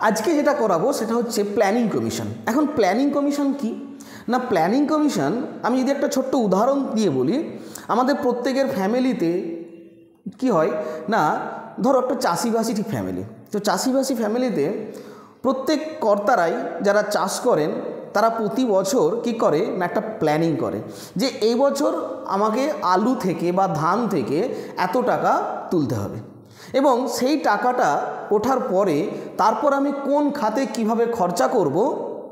আজকে যেটা করাবো সেটা হচ্ছে প্ল্যানিং কমিশন। এখন প্ল্যানিং কমিশন কি না, প্ল্যানিং কমিশন আমি যদি একটা ছোট্ট উদাহরণ দিয়ে বলি, আমাদের প্রত্যেকের ফ্যামিলিতে কি হয় না, ধরো একটা চাষিবাসী ঠিক ফ্যামিলি, তো চাষিবাসী ফ্যামিলিতে প্রত্যেক কর্তারাই যারা চাষ করেন তারা প্রতি বছর কি করে না একটা প্ল্যানিং করে যে এই বছর আমাকে আলু থেকে বা ধান থেকে এত টাকা তুলতে হবে, এবং সেই টাকাটা ওঠার পরে তারপর আমি কোন খাতে কিভাবে খরচা করব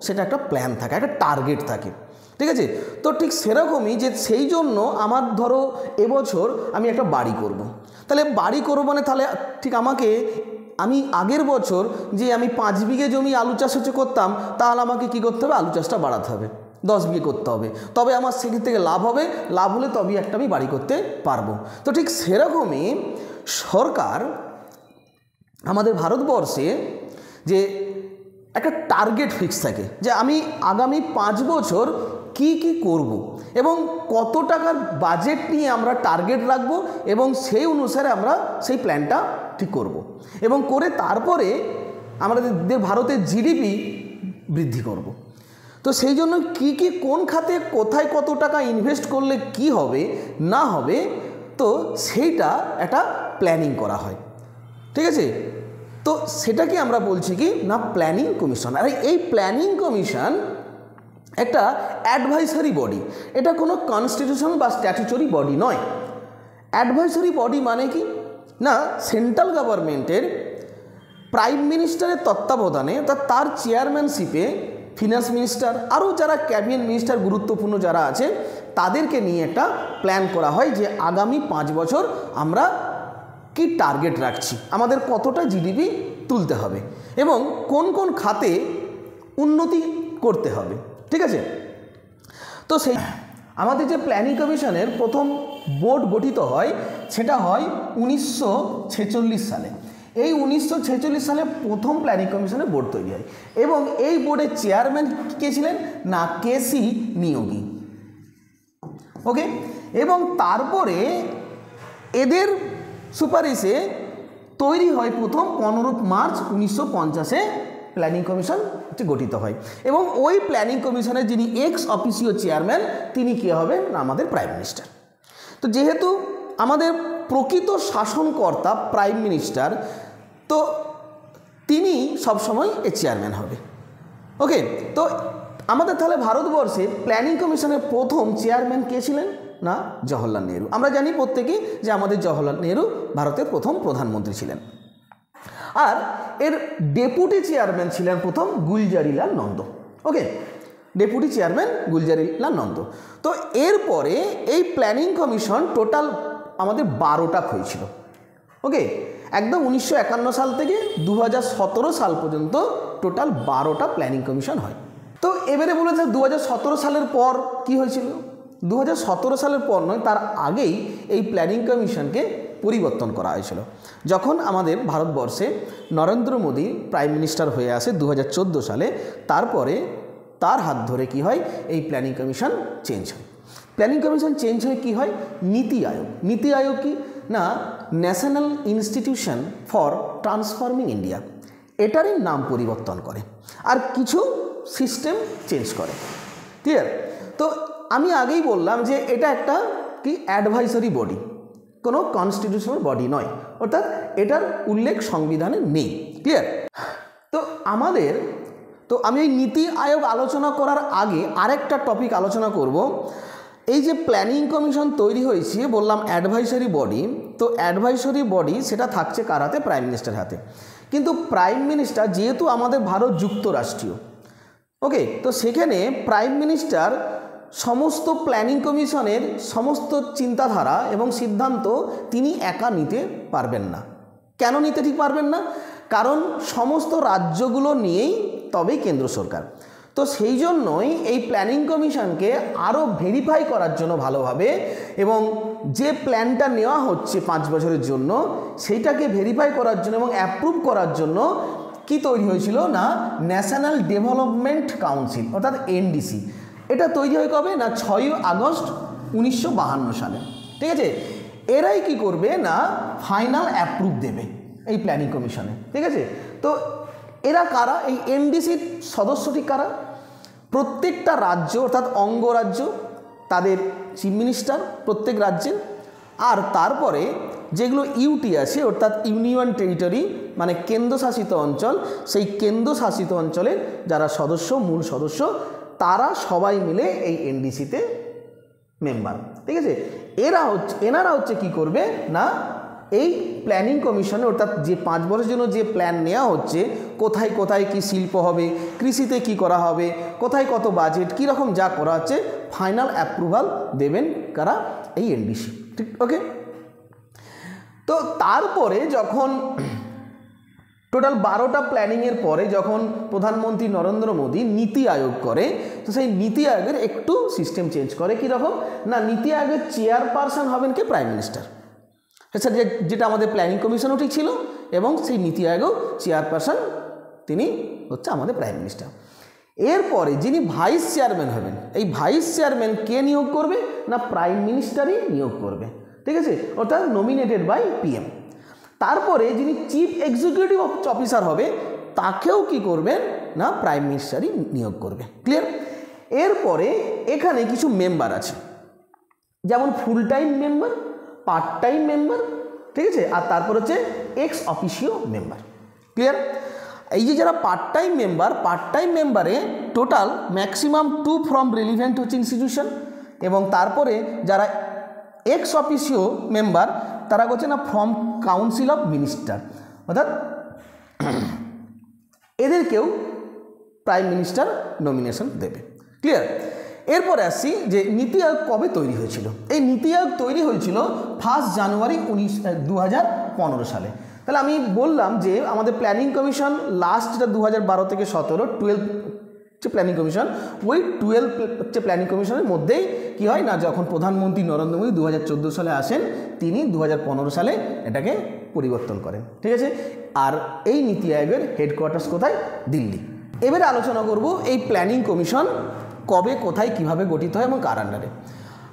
সেটা একটা প্ল্যান থাকে, একটা টার্গেট থাকে, ঠিক আছে। তো ঠিক সেরকমই যে সেই জন্য আমার ধরো এবছর আমি একটা বাড়ি করব, তাহলে বাড়ি করবো মানে তাহলে ঠিক আমি আগের বছর যে আমি 5 বিঘে জমি আলু চাষ করতাম, তাহলে আমাকে কি করতে হবে, আলু চাষটা বাড়াতে হবে, 10 বিঘে করতে হবে, তবে আমার সেখান থেকে লাভ হবে, লাভ হলে তবেই একটা আমি বাড়ি করতে পারবো। তো ঠিক সেরকমই সরকার আমাদের ভারতবর্ষে যে একটা টার্গেট ফিক্স থাকে যে আমি আগামী 5 বছর কি কি করব এবং কত টাকার বাজেট নিয়ে আমরা টার্গেট রাখবো, এবং সেই অনুসারে আমরা সেই প্ল্যানটা ঠিক করব এবং করে তারপরে আমাদের ভারতের জিডিপি বৃদ্ধি করব। তো সেই জন্য কি কি কোন খাতে কোথায় কত টাকা ইনভেস্ট করলে কি হবে না হবে, তো সেইটা একটা প্ল্যানিং করা হয়, ঠিক আছে। তো সেটাকে আমরা বলছি কি না প্ল্যানিং কমিশন। আর এই প্ল্যানিং কমিশন একটা অ্যাডভাইসারি বডি, এটা কোনো কনস্টিটিউশন বা স্ট্যাচুটরি বডি নয়। অ্যাডভাইসারি বডি মানে কি না, সেন্ট্রাল গভর্নমেন্টের প্রাইম মিনিস্টারের তত্ত্বাবধানে তার চেয়ারম্যানশিপে ফিনান্স মিনিস্টার আরও যারা ক্যাবিনেট মিনিস্টার গুরুত্বপূর্ণ যারা আছে তাদেরকে নিয়ে একটা প্ল্যান করা হয় যে আগামী 5 বছর আমরা কি টার্গেট রাখছি, আমাদের কতটা জিডিপি তুলতে হবে এবং কোন কোন খাতে উন্নতি করতে হবে, ঠিক আছে। তো সেই আমাদের যে প্ল্যানিং কমিশনের প্রথম বোর্ড গঠিত হয় সেটা হয় 1946 সালে। এই 1946 সালে প্রথম প্ল্যানিং কমিশনের বোর্ড তৈরি হয় এবং এই বোর্ডের চেয়ারম্যান কে ছিলেন না কেসি নিয়োগী, ওকে। এবং তারপরে এদের সুপারিশে তৈরি হয় প্রথম 15 মার্চ 1950-এ প্ল্যানিং কমিশন গঠিত হয় এবং ওই প্ল্যানিং কমিশনের যিনি এক্স অফিসিও চেয়ারম্যান তিনি কে হবেন না আমাদের প্রাইম মিনিস্টার। তো যেহেতু আমাদের প্রকৃত শাসনকর্তা প্রাইম মিনিস্টার, তো তিনি সবসময় এই চেয়ারম্যান হবে, ওকে। তো আমাদের তাহলে ভারতবর্ষে প্ল্যানিং কমিশনের প্রথম চেয়ারম্যান কে ছিলেন না জওহরলাল নেহরু। আমরা জানি প্রত্যেকেই যে আমাদের জওহরলাল নেহরু ভারতের প্রথম প্রধানমন্ত্রী ছিলেন, আর এর ডেপুটি চেয়ারম্যান ছিলেন প্রথম Gulzarilal Nanda, okay. Deputy chairman Gulzarilal Nanda. তো এরপরে এই প্ল্যানিং কমিশন টোটাল আমাদের 12টা হয়েছিল, ওকে। একদম 1951 সাল থেকে 2017 সাল পর্যন্ত টোটাল 12টা প্ল্যানিং কমিশন হয়। তো এবারে বলেছে 2017 সালের পর কি হয়েছিল, 2017 সালের পর নয় তার আগেই এই প্ল্যানিং কমিশনকে পরিবর্তন করা হয়েছিল। যখন আমাদের ভারতবর্ষে নরেন্দ্র মোদী প্রাইম মিনিস্টার হয়ে আসে 2014 সালে, তারপরে তার হাত ধরে কি হয় এই প্ল্যানিং কমিশন চেঞ্জ হয়। প্ল্যানিং কমিশন চেঞ্জ হয়ে কি হয় নীতি আয়োগ। নীতি আয়োগ কি না national institution for transforming India, এটারই নাম পরিবর্তন করে আর কিছু সিস্টেম চেঞ্জ করে, ক্লিয়ার। তো আমি আগেই বললাম যে এটা একটা কি অ্যাডভাইসারি বডি, কোনো কনস্টিটিউশনাল বডি নয়, অর্থাৎ এটার উল্লেখ সংবিধানে নেই, ক্লিয়ার। তো আমি এই নীতি আয়োগ আলোচনা করার আগে আরেকটা টপিক আলোচনা করব। এই যে প্ল্যানিং কমিশন তৈরি হয়েছে বললাম অ্যাডভাইসারি বডি, তো অ্যাডভাইসারি বডি সেটা থাকছে কার হাতে, প্রাইম মিনিস্টার হাতে। কিন্তু প্রাইম মিনিস্টার যেহেতু আমাদের ভারত যুক্তরাষ্ট্রীয়, ওকে, তো সেখানে প্রাইম মিনিস্টার সমস্ত প্ল্যানিং কমিশনের সমস্ত চিন্তাধারা এবং সিদ্ধান্ত তিনি একা নিতে পারবেন না। কেন নিতে ঠিক পারবেন না, কারণ সমস্ত রাজ্যগুলো নিয়েই তবেই কেন্দ্র সরকার। তো সেই জন্যই এই প্ল্যানিং কমিশনকে আরও ভেরিফাই করার জন্য ভালোভাবে, এবং যে প্ল্যানটা নেওয়া হচ্ছে 5 বছরের জন্য সেইটাকে ভেরিফাই করার জন্য এবং অ্যাপ্রুভ করার জন্য কি তৈরি হয়েছিল না ন্যাশনাল ডেভেলপমেন্ট কাউন্সিল, অর্থাৎ এনডিসি। এটা তৈরি হয় কবে না 6 আগস্ট 1952 সালে, ঠিক আছে। এরাই কি করবে না ফাইনাল অ্যাপ্রুভ দেবে এই প্ল্যানিং কমিশনে, ঠিক আছে। তো এরা কারা? এই এনডিসির সদস্যটি কারা? প্রত্যেকটা রাজ্য অর্থাৎ অঙ্গরাজ্য তাদের চিফ মিনিস্টার প্রত্যেক রাজ্যের, আর তারপরে যেগুলো ইউটি আছে অর্থাৎ ইউনিয়ন টেরিটরি মানে কেন্দ্রশাসিত অঞ্চল, সেই কেন্দ্রশাসিত অঞ্চলের যারা সদস্য, মূল সদস্য, তারা সবাই মিলে এই এনডিসিতে মেম্বার। ঠিক আছে, এনারা হচ্ছে কি করবে না, এই প্ল্যানিং কমিশনে অর্থাৎ যে 5 বছরের জন্য যে প্ল্যান নেওয়া হচ্ছে, কোথায় কোথায় কি শিল্প হবে, কৃষিতে কি করা হবে, কোথায় কত বাজেট, কীরকম যা করা হচ্ছে, ফাইনাল অ্যাপ্রুভাল দেবেন কারা? এই এনডিসি। ঠিক, ওকে। তো তারপরে যখন টোটাল 12টা প্ল্যানিংয়ের পরে যখন প্রধানমন্ত্রী নরেন্দ্র মোদী নীতি আয়োগ করে, তো সেই নীতি আয়োগের একটু সিস্টেম চেঞ্জ করে। কীরকম না, নীতি আয়োগের চেয়ারপারসন হবেন কে? Prime minister. স্যার যেটা আমাদের প্ল্যানিং কমিশনও ঠিক ছিল, এবং সেই নীতি আয়োগও চেয়ারপারসন তিনি হচ্ছে আমাদের প্রাইম মিনিস্টার। এরপরে যিনি ভাইস চেয়ারম্যান হবেন, এই ভাইস চেয়ারম্যান কে নিয়োগ করবে না প্রাইম মিনিস্টারই নিয়োগ করবে। ঠিক আছে, অর্থাৎ নমিনেটেড বাই পিএম। তারপরে যিনি চিফ এক্সিকিউটিভ অফিসার হবে, তাকেও কি করবেন না প্রাইম মিনিস্টারই নিয়োগ করবে। ক্লিয়ার? এরপরে এখানে কিছু মেম্বার আছে, যেমন full time member, part time member, ঠিক আছে, আর তারপর হচ্ছে এক্স অফিসিও মেম্বার। ক্লিয়ার? এই যে যারা পার্ট টাইম মেম্বারে টোটাল ম্যাক্সিমাম 2 ফ্রম রিলিভেন্ট হচ্ছে ইনস্টিটিউশন, এবং তারপরে যারা এক্স অফিসিও মেম্বার তারা হচ্ছে না ফ্রম কাউন্সিল অফ মিনিস্টার, অর্থাৎ এদেরকেও প্রাইম মিনিস্টার নমিনেশন দেবে। ক্লিয়ার? এরপরে আসছি যে নীতি আয়োগ কবে তৈরি হয়েছিল। এই নীতি আয়োগ তৈরি হয়েছিল 1 জানুয়ারি 2015 সালে। তাহলে আমি বললাম যে আমাদের প্ল্যানিং কমিশন লাস্ট যেটা 2012 থেকে 17, 12 হচ্ছে প্ল্যানিং কমিশন, ওই 12 হচ্ছে প্ল্যানিং কমিশনের মধ্যেই কী হয় না, যখন প্রধানমন্ত্রী নরেন্দ্র মোদী 2014 সালে আসেন, তিনি 2015 সালে এটাকে পরিবর্তন করেন। ঠিক আছে, আর এই নীতি আয়োগের হেডকোয়ার্টার্স কোথায়? দিল্লি। এবারে আলোচনা করব এই প্ল্যানিং কমিশন কবে, কোথায়, কিভাবে গঠিত হয় এবং কার আন্ডারে।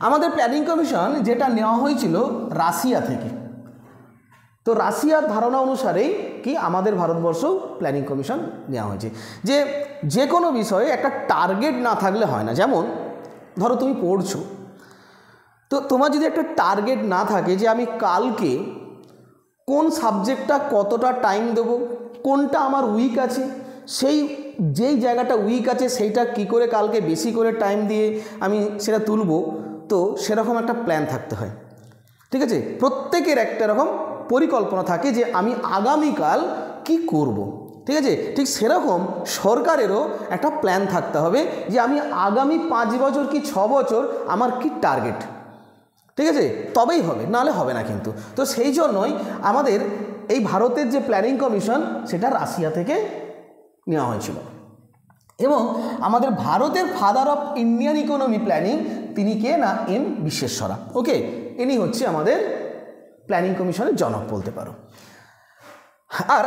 আমাদের প্ল্যানিং কমিশন যেটা নেওয়া হয়েছিল রাশিয়া থেকে, তো রাশিয়ার ধারণা অনুসারেই কি আমাদের ভারতবর্ষও প্ল্যানিং কমিশন নেওয়া হয়েছে। যে কোনো বিষয়ে একটা টার্গেট না থাকলে হয় না। যেমন ধরো তুমি পড়ছো, তো তোমার যদি একটা টার্গেট না থাকে যে আমি কালকে কোন সাবজেক্টটা কতটা টাইম দেবো, কোনটা আমার উইক আছে, যেই জায়গাটা উইক আছে সেইটা কি করে কালকে বেশি করে টাইম দিয়ে আমি সেটা তুলব, তো সেরকম একটা প্ল্যান থাকতে হয়। ঠিক আছে, প্রত্যেকের একটা রকম পরিকল্পনা থাকে যে আমি আগামীকাল কি করব। ঠিক আছে, ঠিক সেরকম সরকারেরও একটা প্ল্যান থাকতে হবে যে আমি আগামী 5 বছর কি 6 বছর আমার কি টার্গেট। ঠিক আছে, তবেই হবে, নাহলে হবে না কিন্তু। তো সেই জন্যই আমাদের এই ভারতের যে প্ল্যানিং কমিশন সেটা রাশিয়া থেকে নেওয়া হয়েছিল। এবং আমাদের ভারতের father of Indian economy planning তিনি কে না এম বিশ্বেশ্বরা। ওকে, ইনি হচ্ছে আমাদের প্ল্যানিং কমিশনের জনক বলতে পারো। আর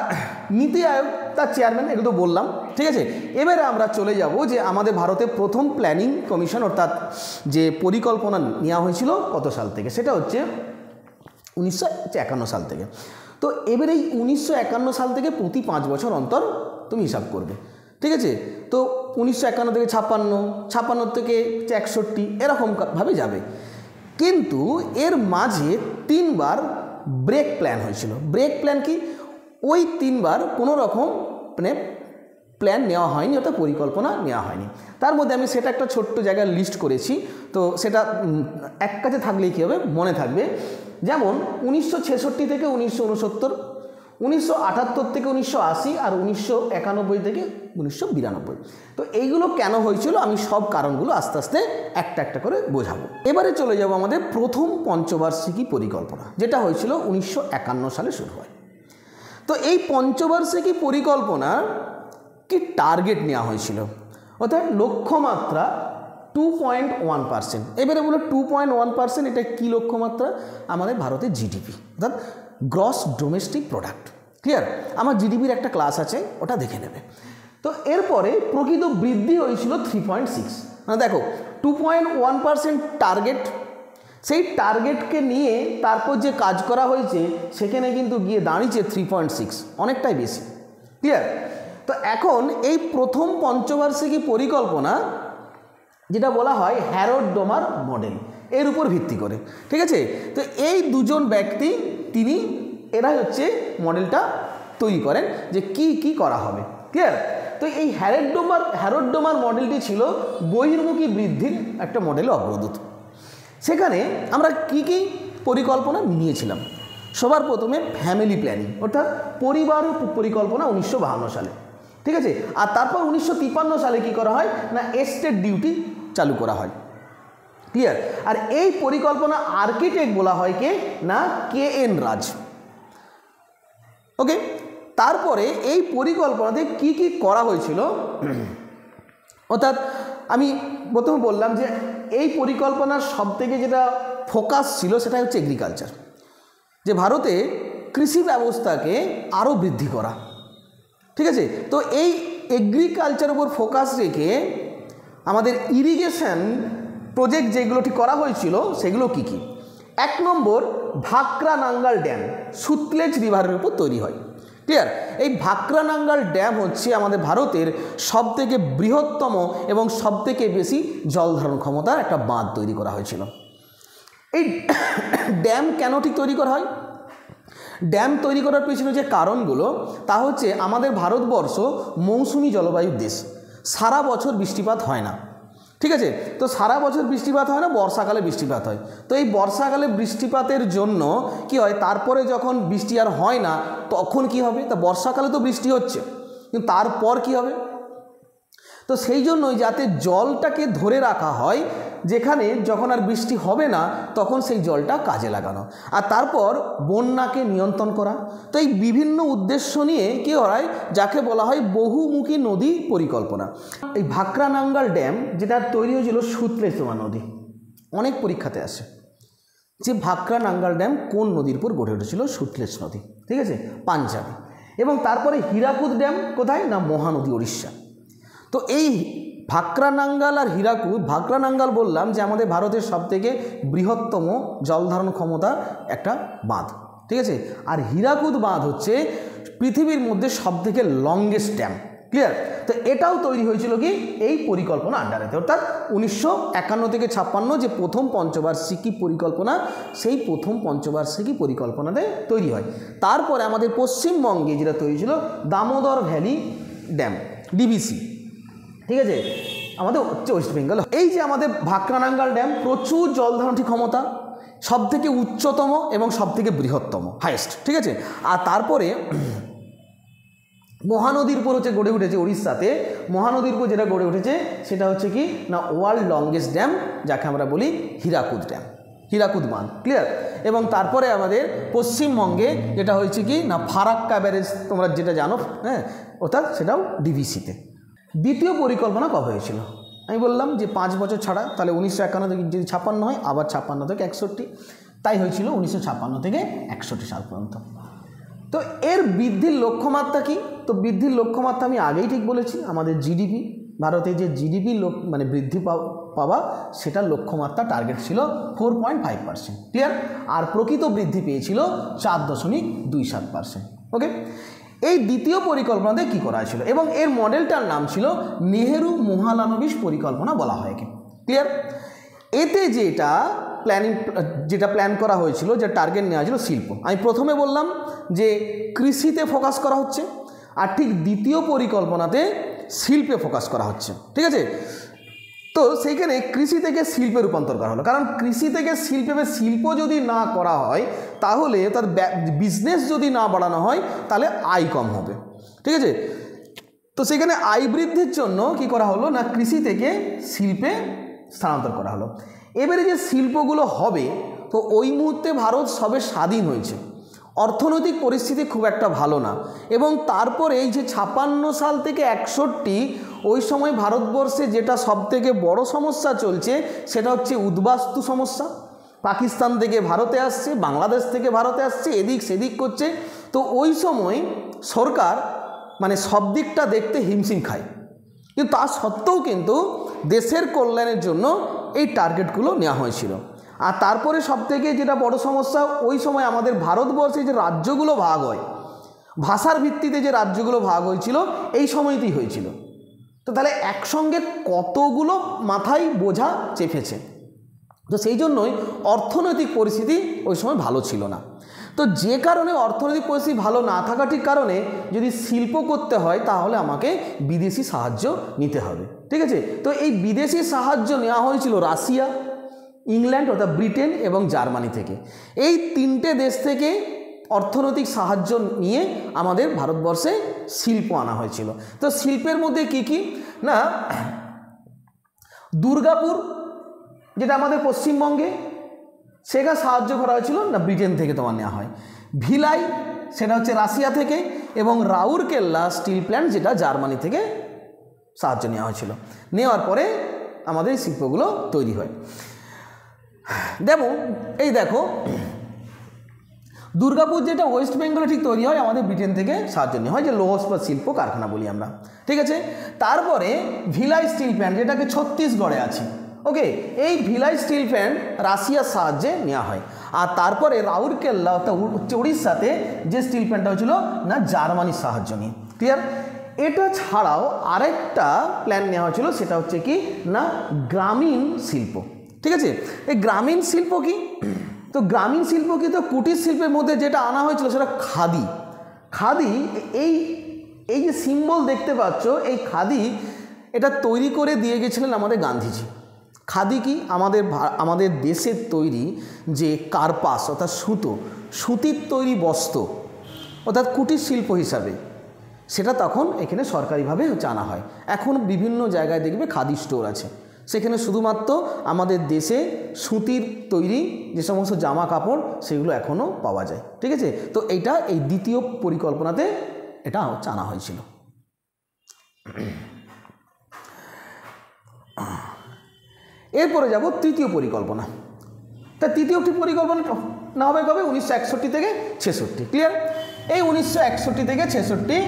নীতি আয়োগ তার চেয়ারম্যান, এগুলো তো বললাম। ঠিক আছে, এবারে আমরা চলে যাব যে আমাদের ভারতের প্রথম প্ল্যানিং কমিশন অর্থাৎ যে পরিকল্পনা নেওয়া হয়েছিল কত সাল থেকে, সেটা হচ্ছে 1951 সাল থেকে। তো এবারে এই 1951 সাল থেকে প্রতি 5 বছর অন্তর তুমি হিসাব করবে। ঠিক আছে, তো 1951 থেকে 56 থেকে 61 এরকমভাবে যাবে। কিন্তু এর মাঝে 3 বার ব্রেক প্ল্যান হয়েছিল। ব্রেক প্ল্যান কি? ওই 3 বার কোনো রকম মানে প্ল্যান নেওয়া হয়নি, অর্থাৎ পরিকল্পনা নেওয়া হয়নি। তার মধ্যে আমি সেটা একটা ছোট্ট জায়গায় লিস্ট করেছি, তো সেটা এক কাছে থাকলেই কী হবে, মনে থাকবে। যেমন 1966 থেকে 1969, 1978 থেকে 1980, আর 1991 থেকে 1992। তো এইগুলো কেন হয়েছিল আমি সব কারণগুলো আস্তে আস্তে একটা একটা করে বোঝাবো। এবারে চলে যাব আমাদের প্রথম পঞ্চবার্ষিকী পরিকল্পনা, যেটা হয়েছিল 1951 সালে শুরু হয়। তো এই পঞ্চবার্ষিকী পরিকল্পনার কি টার্গেট নেওয়া হয়েছিল, অর্থাৎ লক্ষ্যমাত্রা 2.1%। এবারে বলো 2.1% এটা কি লক্ষ্যমাত্রা? আমাদের ভারতের জিডিপি, অর্থাৎ গ্রস ডোমেস্টিক প্রোডাক্ট। ক্লিয়ার? আমার জিডিপির একটা ক্লাস আছে, ওটা দেখে নেবে। তো এরপরে প্রকৃত বৃদ্ধি হয়েছিল 3.6। মানে দেখো 2.1% টার্গেট, সেই টার্গেটকে নিয়ে তারপর যে কাজ করা হয়েছে সেখানে কিন্তু গিয়ে দাঁড়িয়েছে 3.6, অনেকটাই বেশি। ক্লিয়ার? তো এখন এই প্রথম পঞ্চবার্ষিকী পরিকল্পনা যেটা বলা হয় হ্যারল্ড ডোমার মডেল, এর উপর ভিত্তি করে, ঠিক আছে। তো এই দুজন ব্যক্তি এরা হচ্ছে মডেলটা তৈরি করেন যে কি কি করা হবে, ক্লিয়ার। তো এই হ্যারল্ড ডোমার মডেলটি ছিল বহির্মুখী বৃদ্ধির একটা মডেলে অগ্রদূত। সেখানে আমরা কি কি পরিকল্পনা নিয়েছিলাম? সবার প্রথমে ফ্যামিলি প্ল্যানিং অর্থাৎ পরিবার পরিকল্পনা 1952 সালে, ঠিক আছে। আর তারপর 1953 সালে কি করা হয় না এস্টেট ডিউটি চালু করা হয়, ক্লিয়ার। আর এই পরিকল্পনা আর্কিটেক্ট বলা হয় কে না KN রাজ, ওকে। তারপরে এই পরিকল্পনাতে কি কি করা হয়েছিল, অর্থাৎ আমি প্রথমে বললাম যে এই পরিকল্পনার সবথেকে যেটা ফোকাস ছিল সেটা হচ্ছে এগ্রিকালচার, যে ভারতে কৃষি ব্যবস্থাকে আরও বৃদ্ধি করা, ঠিক আছে। তো এই এগ্রিকালচার উপর ফোকাস রেখে আমাদের ইরিগেশন প্রজেক্ট যেগুলোটি করা হয়েছিল সেগুলো কি কি? 1 নম্বর ভাকরা নাঙ্গাল ড্যাম সুতলেজ রিভারের উপর তৈরি হয়, ক্লিয়ার। এই ভাকরা নাঙ্গাল ড্যাম হচ্ছে আমাদের ভারতের সবথেকে বৃহত্তম এবং সবথেকে বেশি জল ধারণ ক্ষমতার একটা বাঁধ তৈরি করা হয়েছিল। এই ড্যাম কেন ঠিক তৈরি করা হয়? ড্যাম তৈরি করার পেছনে যে কারণগুলো তা হচ্ছে আমাদের ভারতবর্ষ মৌসুমি জলবায়ুর দেশ, সারা বছর বৃষ্টিপাত হয় না, ঠিক আছে। তো সারা বছর বৃষ্টিপাত হয় না, বর্ষাকালে বৃষ্টিপাত হয়। তো এই বর্ষাকালে বৃষ্টিপাতের জন্য কি হয়, তারপরে যখন বৃষ্টি আর হয় না তখন কি হবে? তা বর্ষাকালে তো বৃষ্টি হচ্ছে, কিন্তু তারপর কি হবে? তো সেই জন্যই যাতে জলটাকে ধরে রাখা হয়, যেখানে যখন আর বৃষ্টি হবে না তখন সেই জলটা কাজে লাগানো, আর তারপর বন্যাকে নিয়ন্ত্রণ করা। তো এই বিভিন্ন উদ্দেশ্য নিয়ে কী হয়, যাকে বলা হয় বহুমুখী নদী পরিকল্পনা। এই ভাকরা নাঙ্গাল ড্যাম যেটা তৈরি হয়েছিল সুতলেজ নদী, অনেক পরীক্ষাতে আসে যে ভাকরা নাঙ্গাল ড্যাম কোন নদীর উপর গড়ে উঠেছিল? সুতলেজ নদী, ঠিক আছে, পাঞ্জাবে। এবং তারপরে হীরাকুদ ড্যাম কোথায় না মহানদী, উড়িষ্যা। তো এই ভাকরা নাঙ্গাল আর হীরাকুদ, ভাকরা নাঙ্গাল বললাম যে আমাদের ভারতের সবথেকে বৃহত্তম জলধারণ ক্ষমতা একটা বাঁধ, ঠিক আছে। আর হীরাকুদ বাঁধ হচ্ছে পৃথিবীর মধ্যে সবথেকে লংগেস্ট ড্যাম, ক্লিয়ার। তো এটাও তৈরি হয়েছিল কি এই পরিকল্পনা আন্ডারেতে, অর্থাৎ 1951 থেকে 56 যে প্রথম পঞ্চবার্ষিকী পরিকল্পনা, সেই প্রথম পঞ্চবার্ষিকী পরিকল্পনাতে তৈরি হয়। তারপরে আমাদের পশ্চিমবঙ্গে যেটা তৈরি ছিল দামোদর ভ্যালি ড্যাম, DVC, ঠিক আছে, আমাদের হচ্ছে ওয়েস্ট বেঙ্গল। এই যে আমাদের ভাকরা নাঙ্গাল ড্যাম প্রচুর জলধারণী ক্ষমতা, সবথেকে উচ্চতম এবং সবথেকে বৃহত্তম, হাইয়েস্ট, ঠিক আছে। আর তারপরে মহানদীর উপর হচ্ছে গড়ে উঠেছে উড়িষ্যাতে, মহানদীর উপর যেটা গড়ে উঠেছে সেটা হচ্ছে কি না ওয়ার্ল্ড লংগেস্ট ড্যাম, যাকে আমরা বলি হীরাকুদ ড্যাম, হীরাকুদ বাঁধ, ক্লিয়ার। এবং তারপরে আমাদের পশ্চিমবঙ্গে যেটা হয়েছে কি না ফারাক্কা ব্যারেজ, তোমরা যেটা জানো, হ্যাঁ, অর্থাৎ সেটাও DVCতে। দ্বিতীয় পরিকল্পনা কবে হয়েছিল? আমি বললাম যে 5 বছর ছাড়া, তাহলে 1951 থেকে যদি 56 হয়, আবার 56 থেকে 61, তাই হয়েছিল 1956 থেকে 61 সাল পর্যন্ত। তো এর বৃদ্ধির লক্ষ্যমাত্রা কি? তো বৃদ্ধির লক্ষ্যমাত্রা আমি আগেই ঠিক বলেছি, আমাদের জিডিপি, ভারতে যে জিডিপি মানে বৃদ্ধি পাওয়া, সেটার লক্ষ্যমাত্রা টার্গেট ছিল 4.5%, ক্লিয়ার। আর প্রকৃত বৃদ্ধি পেয়েছিল 4.27%, ওকে। এই দ্বিতীয় পরিকল্পনাতে কি করা হয়েছিল এবং এর মডেলটার নাম ছিল নেহেরু মহালানবিশ পরিকল্পনা বলা হয়, ক্লিয়ার। এতে যেটা প্ল্যান করা হয়েছিল, যে টার্গেট নেওয়া ছিল শিল্প। আমি প্রথমে বললাম যে কৃষিতে ফোকাস করা হচ্ছে, আর ঠিক দ্বিতীয় পরিকল্পনাতে শিল্পে ফোকাস করা হচ্ছে, ঠিক আছে। তো সেইখানে কৃষি থেকে শিল্পে রূপান্তর করা হলো, কারণ কৃষি থেকে শিল্প যদি না করা হয় তাহলে তার বিজনেস যদি না বাড়ানো হয় তাহলে আয় কম হবে, ঠিক আছে। তো সেখানে আয় বৃদ্ধির জন্য কি করা হলো না কৃষি থেকে শিল্পে স্থানান্তর করা হলো। এবারে যে শিল্পগুলো হবে, তো ওই মুহূর্তে ভারত সবে স্বাধীন হয়েছে, অর্থনৈতিক পরিস্থিতি খুব একটা ভালো না, এবং তারপরে এই যে 56 সাল থেকে 61, ওই সময় ভারতবর্ষে যেটা সবথেকে বড় সমস্যা চলছে সেটা হচ্ছে উদ্বাস্তু সমস্যা। পাকিস্তান থেকে ভারতে আসছে, বাংলাদেশ থেকে ভারতে আসছে, এদিক সেদিক করছে। তো ওই সময় সরকার মানে সব দিকটা দেখতে হিমশিম খায়, কিন্তু তা সত্ত্বেও কিন্তু দেশের কল্যাণের জন্য এই টার্গেটগুলো নেওয়া হয়েছিল। আর তারপরে সবথেকে যেটা বড় সমস্যা, ওই সময় আমাদের ভারতবর্ষে যে রাজ্যগুলো ভাগ হয়, ভাষার ভিত্তিতে যে রাজ্যগুলো ভাগ হয়েছিল এই সময়তেই হয়েছিল। তো তাহলে একসঙ্গে কতগুলো মাথায় বোঝা চেপেছে। তো সেই জন্যই অর্থনৈতিক পরিস্থিতি ওই সময় ভালো ছিল না। তো যে কারণে অর্থনৈতিক পরিস্থিতি ভালো না থাকাটির কারণে যদি শিল্প করতে হয় তাহলে আমাকে বিদেশি সাহায্য নিতে হবে, ঠিক আছে। তো এই বিদেশি সাহায্য নেওয়া হয়েছিল রাশিয়া, ইংল্যান্ড অর্থাৎ ব্রিটেন এবং জার্মানি থেকে। এই তিনটে দেশ থেকে অর্থনৈতিক সাহায্য নিয়ে আমাদের ভারতবর্ষে শিল্প আনা হয়েছিল। তো শিল্পের মধ্যে কি কি না, দুর্গাপুর যেটা আমাদের পশ্চিমবঙ্গে, সেটা সাহায্য করা হয়েছিল না ব্রিটেন থেকে তোমার নেওয়া হয়। ভিলাই সেটা হচ্ছে রাশিয়া থেকে, এবং রাউরকেল্লা স্টিল প্ল্যান্ট যেটা জার্মানি থেকে সাহায্য নেওয়া হয়েছিল। নেওয়ার পরে আমাদের শিল্পগুলো তৈরি হয়। এই দেখো দুর্গাপুর যেটা ওয়েস্ট বেঙ্গলে ঠিক তৈরি হয় আমাদের ব্রিটেন থেকে সাহায্য নেওয়া হয়, যে লৌহ ইস্পাত শিল্প কারখানা বলি আমরা, ঠিক আছে। তারপরে ভিলাই স্টিল প্ল্যান্ট যেটাকে ছত্তিশগড়ে আছে, ওকে, এই ভিলাই স্টিল প্ল্যান্ট রাশিয়ার সাহায্যে নেওয়া হয়। আর তারপরে রাউরকেল্লা অর্থাৎ উড়িষ্যাতে যে স্টিল প্ল্যান্টটা হয়েছিল না জার্মানির সাহায্য নিয়ে, ক্লিয়ার। এটা ছাড়াও আরেকটা প্ল্যান নেওয়া হয়েছিল, সেটা হচ্ছে কি না গ্রামীণ শিল্প, ঠিক আছে। এই গ্রামীণ শিল্প কি, তো গ্রামীণ শিল্প কি, তো কুটির শিল্পের মধ্যে যেটা আনা হয়েছিল সেটা খাদি। খাদি এই যে সিম্বল দেখতে পাচ্ছ, এই খাদি এটা তৈরি করে দিয়ে গেছিলেন আমাদের গান্ধীজি। খাদি কি, আমাদের দেশের তৈরি যে কার্পাস অর্থাৎ সুতির তৈরি বস্ত্র অর্থাৎ কুটির শিল্প হিসাবে, সেটা তখন এখানে সরকারিভাবে আনা হয়। এখন বিভিন্ন জায়গায় দেখবে খাদি স্টোর আছে, সেখানে শুধুমাত্র আমাদের দেশে সুতির তৈরি যে সমস্ত জামা কাপড় সেগুলো এখনও পাওয়া যায়, ঠিক আছে। তো এইটা এই দ্বিতীয় পরিকল্পনাতে এটা আনা হয়েছিল। এরপরে যাব তৃতীয় পরিকল্পনা। তা তৃতীয়টি পরিকল্পনা না হবে কবে, 1961 থেকে 66, ক্লিয়ার। এই 1961 থেকে 66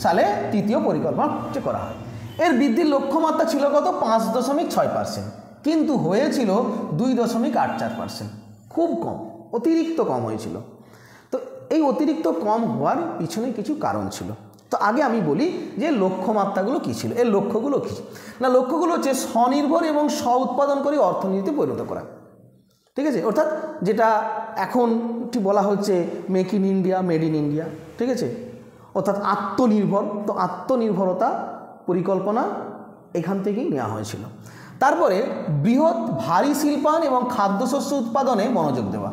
সালে তৃতীয় পরিকল্পনা করা হয়। এর বৃদ্ধির লক্ষ্যমাত্রা ছিল কত, 5.6%, কিন্তু হয়েছিল 2.84%, খুব কম, অতিরিক্ত কম হয়েছিল। তো এই অতিরিক্ত কম হওয়ার পিছনে কিছু কারণ ছিল। তো আগে আমি বলি যে লক্ষ্যমাত্রাগুলো কী ছিল, এর লক্ষ্যগুলো কী না, লক্ষ্যগুলো হচ্ছে স্বনির্ভর এবং স্ব উৎপাদনকারী অর্থনীতিতে পরিণত করা, ঠিক আছে। অর্থাৎ যেটা এখন ঠিক বলা হচ্ছে make in India, made in India, ঠিক আছে, অর্থাৎ আত্মনির্ভর। তো আত্মনির্ভরতা পরিকল্পনা এখান থেকেই নেওয়া হয়েছিল। তারপরে বৃহৎ ভারী শিল্পায়ন এবং খাদ্যশস্য উৎপাদনে মনোযোগ দেওয়া,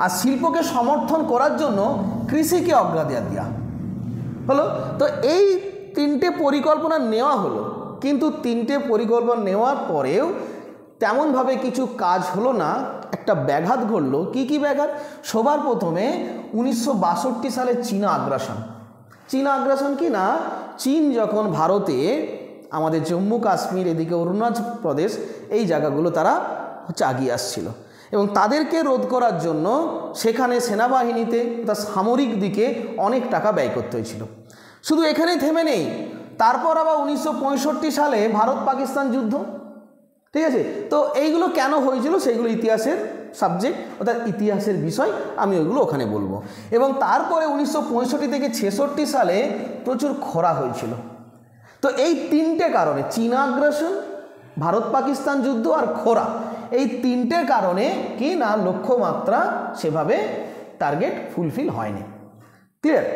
আর শিল্পকে সমর্থন করার জন্য কৃষিকে অগ্রাধিকার দেওয়া হলো। তো এই তিনটে পরিকল্পনা নেওয়া হলো, কিন্তু তিনটে পরিকল্পনা নেওয়ার পরেও তেমনভাবে কিছু কাজ হলো না, একটা ব্যাঘাত ঘটলো। কি ব্যাঘাত, সবার প্রথমে 1962 সালে চীনা আগ্রাসন কি না, চীন যখন ভারতে আমাদের জম্মু কাশ্মীর এদিকে অরুণাচল প্রদেশ এই জায়গাগুলো তারা আগিয়ে আসছিল, এবং তাদেরকে রোধ করার জন্য সেখানে সেনাবাহিনীতে তা সামরিক দিকে অনেক টাকা ব্যয় করতে হয়েছিল। শুধু এখানেই থেমে নেই, তারপর আবার 1965 সালে ভারত পাকিস্তান যুদ্ধ, ঠিক আছে। তো এইগুলো কেন হয়েছিল সেইগুলো ইতিহাসের সাবজেক্ট অর্থাৎ ইতিহাসের বিষয়, আমি ওইগুলো ওখানে বলবো। এবং তারপরে 1965 থেকে 66 সালে প্রচুর খরা হয়েছিল। তো এই তিনটে কারণে, চীনা আগ্রাসন, ভারত পাকিস্তান যুদ্ধ আর খরা, এই তিনটে কারণে কি না লক্ষ্যমাত্রা সেভাবে টার্গেট ফুলফিল হয়নি, ক্লিয়ার।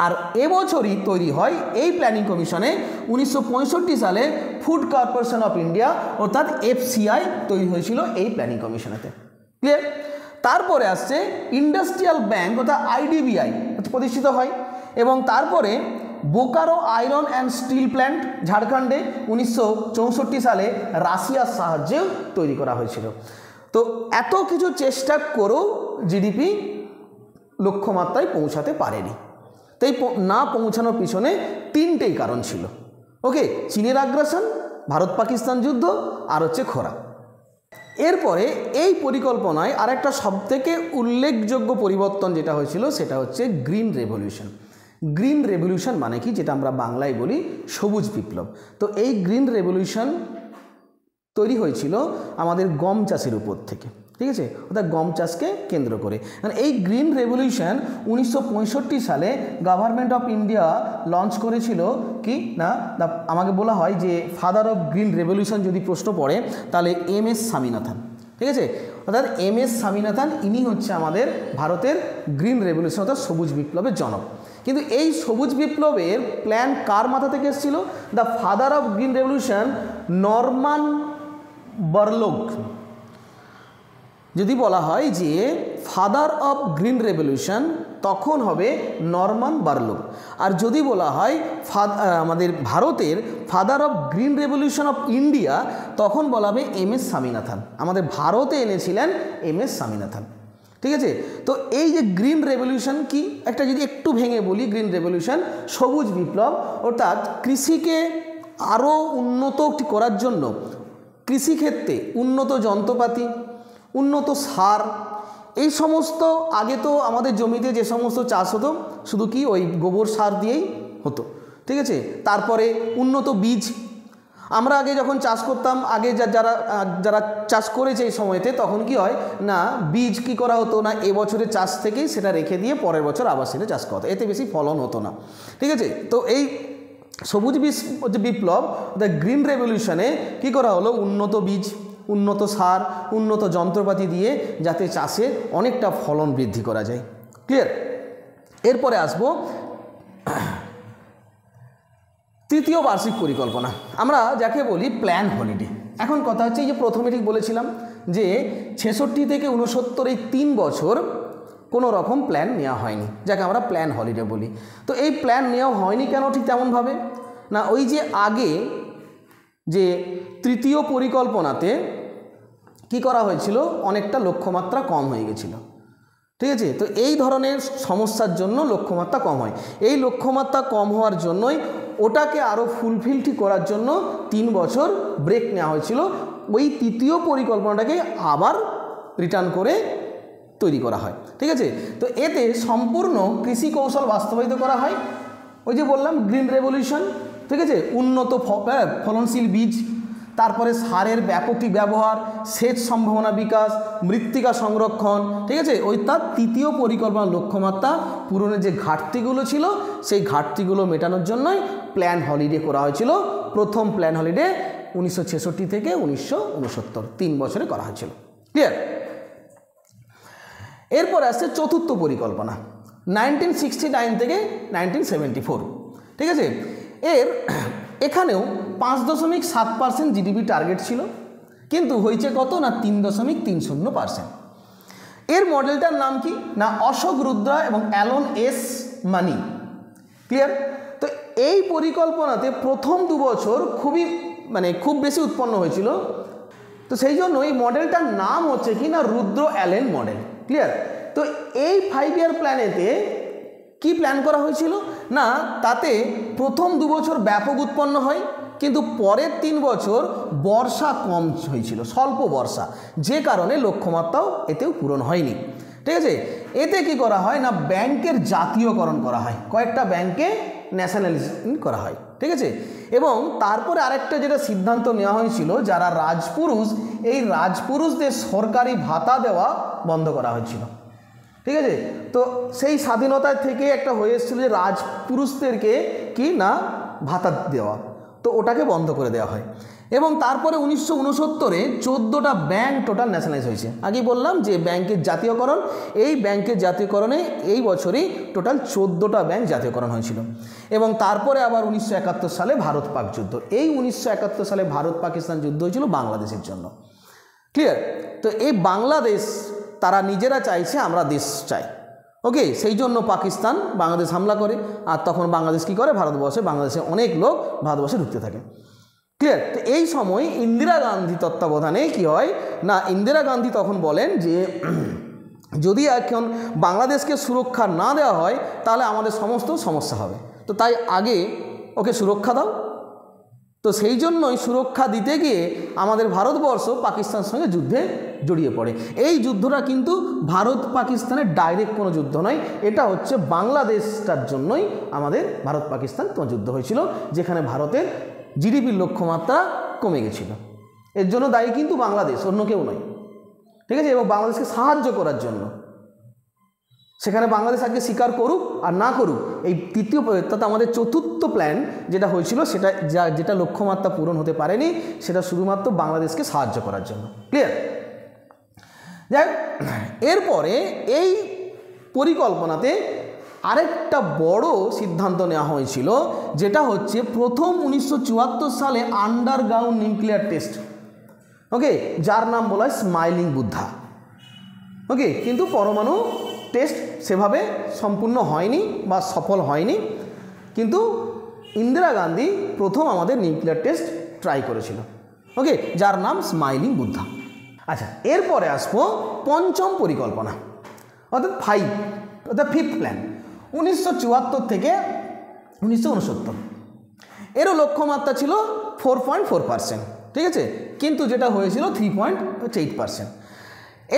আর এবছরই তৈরি হয় এই প্ল্যানিং কমিশনে 1965 সালে ফুড কর্পোরেশন অফ ইন্ডিয়া অর্থাৎ FCI তৈরি হয়েছিল এই প্ল্যানিং কমিশনেতে, ক্লিয়ার। তারপরে আসছে ইন্ডাস্ট্রিয়াল ব্যাংক অর্থাৎ IDBI প্রতিষ্ঠিত হয়, এবং তারপরে Bokaro iron and steel plant ঝাড়খণ্ডে 1964 সালে রাশিয়ার সাহায্যে তৈরি করা হয়েছিল। তো এত কিছু চেষ্টা করেও জিডিপি লক্ষ্যমাত্রায় পৌঁছাতে পারেনি। তাই না পৌঁছানোর পিছনে তিনটেই কারণ ছিল, ওকে, চীনের আগ্রাসন, ভারত পাকিস্তান যুদ্ধ আর হচ্ছে খরা। এরপরে এই পরিকল্পনায় আরেকটা সবথেকে উল্লেখযোগ্য পরিবর্তন যেটা হয়েছিল সেটা হচ্ছে গ্রিন রেভলিউশন। গ্রিন রেভলিউশন মানে কি, যেটা আমরা বাংলায় বলি সবুজ বিপ্লব। তো এই গ্রিন রেভলিউশন তৈরি হয়েছিল আমাদের গম চাষের উপর থেকে, ঠিক আছে, অর্থাৎ গম চাষকে কেন্দ্র করে। কারণ এই গ্রিন রেভলিউশন 1965 সালে গভর্নমেন্ট অফ ইন্ডিয়া লঞ্চ করেছিল কি না, আমাকে বলা হয় যে ফাদার অফ গ্রিন রেভলিউশন যদি প্রশ্ন পড়ে তাহলে MS স্বামীনাথন। ঠিক আছে, অর্থাৎ MS স্বামীনাথন ইনি হচ্ছে আমাদের ভারতের গ্রিন রেভলিউশন অর্থাৎ সবুজ বিপ্লবের জনক। কিন্তু এই সবুজ বিপ্লবের প্ল্যান কার মাথা থেকে এসেছিল? The father of green revolution Norman Borlaug. যদি বলা হয় যে ফাদার অফ গ্রিন রেভলিউশন তখন হবে নরমান বরলোগ। আর যদি বলা হয় আমাদের ভারতের father of green revolution of India তখন বলা হবে MS স্বামীনাথন। আমাদের ভারতে এনেছিলেন MS স্বামীনাথন। ঠিক আছে, তো এই যে গ্রিন রেভলিউশন কি একটা যদি একটু ভেঙে বলি, গ্রিন রেভলিউশন সবুজ বিপ্লব অর্থাৎ কৃষিকে আরও উন্নত করার জন্য কৃষিক্ষেত্রে উন্নত যন্ত্রপাতি, উন্নত সার, এই সমস্ত আগে তো আমাদের জমিতে যে সমস্ত চাষ হতো শুধু কি ওই গোবর সার দিয়েই হতো। ঠিক আছে, তারপরে উন্নত বীজ, আমরা আগে যখন চাষ করতাম, আগে যারা চাষ করেছে এই সময়তে তখন কি হয় না বীজ কি করা হতো না এবছরের চাষ থেকেই সেটা রেখে দিয়ে পরের বছর আবার সেটা চাষ করা হতো, এতে বেশি ফলন হতো না। ঠিক আছে, তো এই সবুজ বিপ্লব দ্য গ্রিন রেভলিউশনে কি করা হলো, উন্নত বীজ, উন্নত সার, উন্নত যন্ত্রপাতি দিয়ে যাতে চাষে অনেকটা ফলন বৃদ্ধি করা যায়। ক্লিয়ার? এরপরে আসবো তৃতীয় বার্ষিক পরিকল্পনা, আমরা যাকে বলি প্ল্যান হলিডে। এখন কথা হচ্ছে এই যে প্রথমে ঠিক বলেছিলাম যে 66 থেকে 69 এই 3 বছর কোনো রকম প্ল্যান নেওয়া হয়নি, যাকে আমরা প্ল্যান হলিডে বলি। তো এই প্ল্যান নেওয়া হয়নি কেন ঠিক তেমনভাবে না, ওই যে আগে যে তৃতীয় পরিকল্পনাতে কি করা হয়েছিল, অনেকটা লক্ষ্যমাত্রা কম হয়ে গেছিল। ঠিক আছে, তো এই ধরনের সমস্যার জন্য লক্ষ্যমাত্রা কম হয়। এই লক্ষ্যমাত্রা কম হওয়ার জন্যই ওটাকে আরও ফুলফিল করার জন্য 3 বছর ব্রেক নেওয়া হয়েছিল। ওই তৃতীয় পরিকল্পনাটাকে আবার রিটার্ন করে তৈরি করা হয়। ঠিক আছে, তো এতে সম্পূর্ণ কৃষি কৌশল বাস্তবায়িত করা হয়। ওই যে বললাম গ্রিন রেভলিউশন, ঠিক আছে, উন্নত ফলনশীল বীজ, তারপরে সারের ব্যাপক ব্যবহার, সেচ সম্ভাবনা বিকাশ, মৃত্তিকা সংরক্ষণ। ঠিক আছে, ওই তার তৃতীয় পরিকল্পনার লক্ষ্যমাত্রা পূরণের যে ঘাটতিগুলো ছিল সেই ঘাটতিগুলো মেটানোর জন্যই প্ল্যান হলিডে করা হয়েছিল। প্রথম প্ল্যান হলিডে 1966 থেকে 1969 3 বছরে করা হয়েছিল। ক্লিয়ার? এরপর আসছে চতুর্থ পরিকল্পনা 1969 থেকে 1974। ঠিক আছে, এখানেও 5.7% GDP টার্গেট ছিল, কিন্তু হয়েছে কত না 3.30%। এর মডেলটার নাম কি না অশোক রুদ্রা এবং অ্যালন এস মানি। ক্লিয়ার? তো এই পরিকল্পনাতে প্রথম 2 বছর খুব বেশি উৎপন্ন হয়েছিল। তো সেই জন্য এই মডেলটার নাম হচ্ছে কি না রুদ্র অ্যালেন মডেল। ক্লিয়ার? তো এই 5 ইয়ার প্ল্যানেতে কি প্ল্যান করা হয়েছিল না, তাতে প্রথম 2 বছর ব্যাপক উৎপন্ন হয়, কিন্তু পরের 3 বছর বর্ষা কম হয়েছিল, স্বল্প বর্ষা, যে কারণে লক্ষ্যমাত্রাও এতেও পূরণ হয়নি। ঠিক আছে, এতে কি করা হয় না ব্যাংকের জাতীয়করণ করা হয়, কয়েকটা ব্যাংকে ন্যাশনালাইজেশন করা হয়। ঠিক আছে, এবং তারপরে আরেকটা যেটা সিদ্ধান্ত নেওয়া হয়েছিল, যারা রাজপুরুষ, এই রাজপুরুষদের সরকারি ভাতা দেওয়া বন্ধ করা হয়েছিল। ঠিক আছে, তো সেই স্বাধীনতা থেকে একটা হয়ে এসেছিল যে রাজপুরুষদেরকে কি না ভাতা দেওয়া, তো ওটাকে বন্ধ করে দেওয়া হয়। এবং তারপরে 1969-এ 14টা ব্যাংক টোটাল ন্যাশনালাইজ হয়েছে। আগেই বললাম যে ব্যাংকের জাতীয়করণ, এই ব্যাংকের জাতীয়করণে এই বছরই টোটাল 14টা ব্যাংক জাতীয়করণ হয়েছিল। এবং তারপরে আবার 1971 সালে ভারত পাক যুদ্ধ, এই 1971 সালে ভারত পাকিস্তান যুদ্ধ হয়েছিল বাংলাদেশের জন্য। ক্লিয়ার? তো এই বাংলাদেশ তারা নিজেরা চাইছে আমরা দেশ চাই, ওকে, সেই জন্য পাকিস্তান বাংলাদেশ হামলা করে, আর তখন বাংলাদেশ কী করে, বাংলাদেশে অনেক লোক ভারতবর্ষে ঢুকতে থাকে। ক্লিয়ার? তো এই সময় ইন্দিরা গান্ধী তত্ত্বাবধানে কি হয় না, ইন্দিরা গান্ধী তখন বলেন যে যদি এখন বাংলাদেশকে সুরক্ষা না দেওয়া হয় তাহলে আমাদের সমস্ত সমস্যা হবে, তো তাই আগে ওকে সুরক্ষা দাও। তো সেই জন্যই সুরক্ষা দিতে গিয়ে আমাদের ভারতবর্ষ পাকিস্তানের সঙ্গে যুদ্ধে জড়িয়ে পড়ে। এই যুদ্ধটা কিন্তু ভারত পাকিস্তানের ডাইরেক্ট কোনো যুদ্ধ নয়, এটা হচ্ছে বাংলাদেশটার জন্যই আমাদের ভারত পাকিস্তান যুদ্ধ হয়েছিল, যেখানে ভারতের জিডিপির লক্ষ্যমাত্রা কমে গেছিল। এর জন্য দায়ী কিন্তু বাংলাদেশ, অন্য কেউ নয়। ঠিক আছে, এবং বাংলাদেশকে সাহায্য করার জন্য। সেখানে বাংলাদেশ আজকে স্বীকার করুক আর না করুক, এই তৃতীয় অর্থাৎ আমাদের চতুর্থ প্ল্যান যেটা হয়েছিল সেটা যেটা লক্ষ্যমাত্রা পূরণ হতে পারেনি, সেটা শুধুমাত্র বাংলাদেশকে সাহায্য করার জন্য। ক্লিয়ার? যাই এরপরে এই পরিকল্পনাতে আরেকটা বড় সিদ্ধান্ত নেওয়া হয়েছিল, যেটা হচ্ছে প্রথম 1974 সালে আন্ডারগ্রাউন্ড নিউক্লিয়ার টেস্ট। ওকে, যার নাম বলা হয় স্মাইলিং বুদ্ধা। ওকে, কিন্তু পরমাণু টেস্ট সেভাবে সম্পূর্ণ হয়নি বা সফল হয়নি, কিন্তু ইন্দিরা গান্ধী প্রথম আমাদের নিউক্লিয়ার টেস্ট ট্রাই করেছিল। ওকে, যার নাম স্মাইলিং বুদ্ধা। আচ্ছা, এরপরে আসবো পঞ্চম পরিকল্পনা, অর্থাৎ ফিফথ প্ল্যান, 1974 থেকে 1969। এরও লক্ষ্যমাত্রা ছিল 4.4%, ঠিক আছে, কিন্তু যেটা হয়েছিল 3.8%।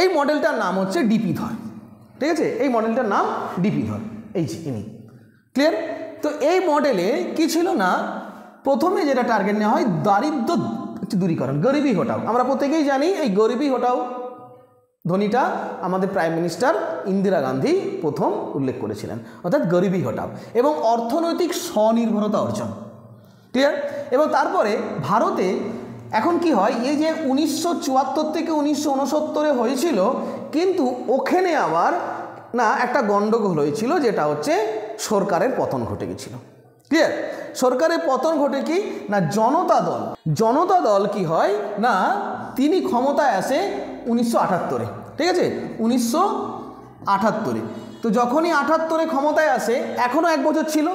এই মডেলটার নাম হচ্ছে ডিপি ধর। ঠিক আছে, এই মডেলটার নাম ডিপি ধর, এই যে ইনি। ক্লিয়ার? তো এই মডেলে কি ছিল না, প্রথমে যেটা টার্গেট নেওয়া হয় দারিদ্র দূরীকরণ, গরিবি হটাও। আমরা প্রত্যেকেই জানি এই গরিবি হটাও ধ্বনিটা আমাদের প্রাইম মিনিস্টার ইন্দিরা গান্ধী প্রথম উল্লেখ করেছিলেন, অর্থাৎ গরিবি হটাও, এবং অর্থনৈতিক স্বনির্ভরতা অর্জন। ক্লিয়ার? এবং তারপরে ভারতে এখন কি হয়, এই যে 1974 থেকে 1969 হয়েছিল, কিন্তু ওখানে আবার না একটা গণ্ডগোল হয়েছিল, যেটা হচ্ছে সরকারের পতন ঘটে গেছিল। ক্লিয়ার? সরকারের পতন ঘটে কি না, জনতা দল কি হয় না, তিনি ক্ষমতায় আসে 1978-এ। ঠিক আছে, 1978-এ। তো যখনই 78-এ ক্ষমতায় আসে, এখনও 1 বছর ছিল।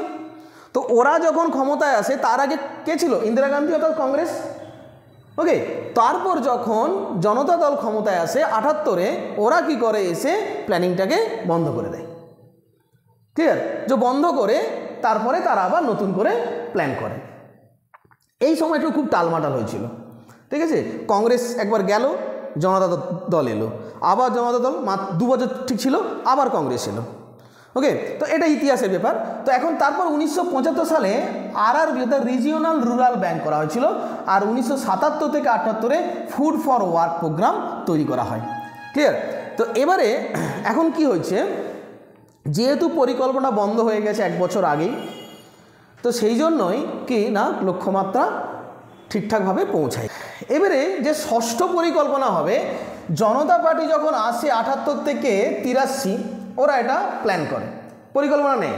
তো ওরা যখন ক্ষমতায় আসে, তার আগে কে ছিল? ইন্দিরা গান্ধী, অর্থাৎ কংগ্রেস। ওকে, তারপর যখন জনতা দল ক্ষমতায় আসে 78-এ, ওরা কি করে, এসে প্ল্যানিংটাকে বন্ধ করে দেয়। ক্লিয়ার? যে বন্ধ করে তারপরে তারা আবার নতুন করে প্ল্যান করে। এই সময়টা খুব টালমাটাল হয়েছিল। ঠিক আছে, কংগ্রেস একবার গেল, জনতা দল এলো, আবার জনতা দল 2 বছর ঠিক ছিল, আবার কংগ্রেস এলো। ওকে, তো এটা ইতিহাসের ব্যাপার। তো এখন তারপর 1975 সালে RRB অর্থাৎ রিজিওনাল রুরাল ব্যাংক করা হয়েছিল, আর 1977 থেকে 78-এ ফুড ফর ওয়ার্ক প্রোগ্রাম তৈরি করা হয়। ক্লিয়ার? তো এবারে এখন কি হয়েছে, যেহেতু পরিকল্পনা বন্ধ হয়ে গেছে 1 বছর আগেই, তো সেই জন্যই কি না লক্ষ্যমাত্রা ঠিকঠাকভাবে পৌঁছায়। এবারে যে ষষ্ঠ পরিকল্পনা হবে, জনতা পার্টি যখন আসে 78 থেকে 83, ওরা এটা প্ল্যান করে, পরিকল্পনা নেই,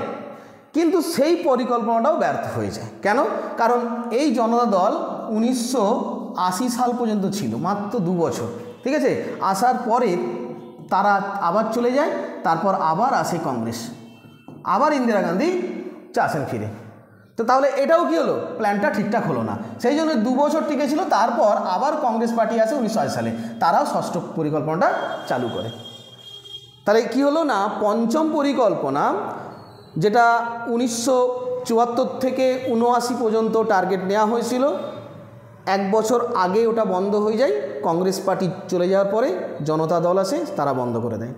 কিন্তু সেই পরিকল্পনাটাও ব্যর্থ হয়ে যায়। কেন? কারণ এই জনতা দল 1980 সাল পর্যন্ত ছিল, মাত্র 2 বছর। ঠিক আছে, আসার পরে তারা আবার চলে যায়, তারপর আবার আসে কংগ্রেস, আবার ইন্দিরা গান্ধী আসেন ফিরে। তো তাহলে এটাও কি হলো, প্ল্যানটা ঠিকঠাক হলো না, সেই জন্য 2 বছর টিকে ছিল। তারপর আবার কংগ্রেস পার্টি আসে 1980 সালে, তারাও ষষ্ঠ পরিকল্পনাটা চালু করে। তাহলে কি হলো না, পঞ্চম পরিকল্পনা যেটা 1974 থেকে 79 পর্যন্ত টার্গেট নেওয়া হয়েছিল, 1 বছর আগে ওটা বন্ধ হয়ে যায়। কংগ্রেস পার্টি চলে যাওয়ার পরে জনতা দল আসে, তারা বন্ধ করে দেয়।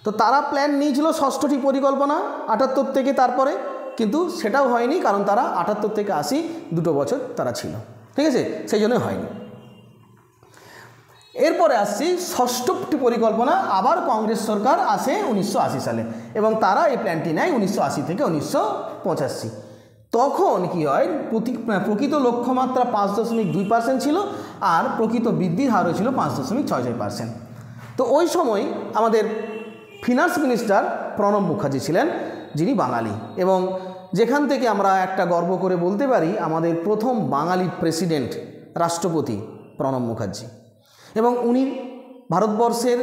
তো তারা প্ল্যান নিয়েছিল ষষ্ঠটি পরিকল্পনা 78 থেকে, তারপরে কিন্তু সেটাও হয়নি, কারণ তারা 78 থেকে 80 2 বছর তারা ছিল। ঠিক আছে, সেই জন্য হয়নি। এরপরে আসছি ষষ্ঠটি পরিকল্পনা, আবার কংগ্রেস সরকার আসে 1980 সালে, এবং তারা এই প্ল্যানটি নেয় 1980 থেকে 1985। তখন কি হয়, প্রকৃত লক্ষ্যমাত্রা 5.2% ছিল, আর প্রকৃত বৃদ্ধির হার হয়েছিল 5.66%। তো ওই সময় আমাদের ফিনান্স মিনিস্টার প্রণব মুখার্জি ছিলেন, যিনি বাঙালি, এবং যেখান থেকে আমরা একটা গর্ব করে বলতে পারি আমাদের প্রথম বাঙালি প্রেসিডেন্ট রাষ্ট্রপতি প্রণব মুখার্জি, এবং উনি ভারতবর্ষের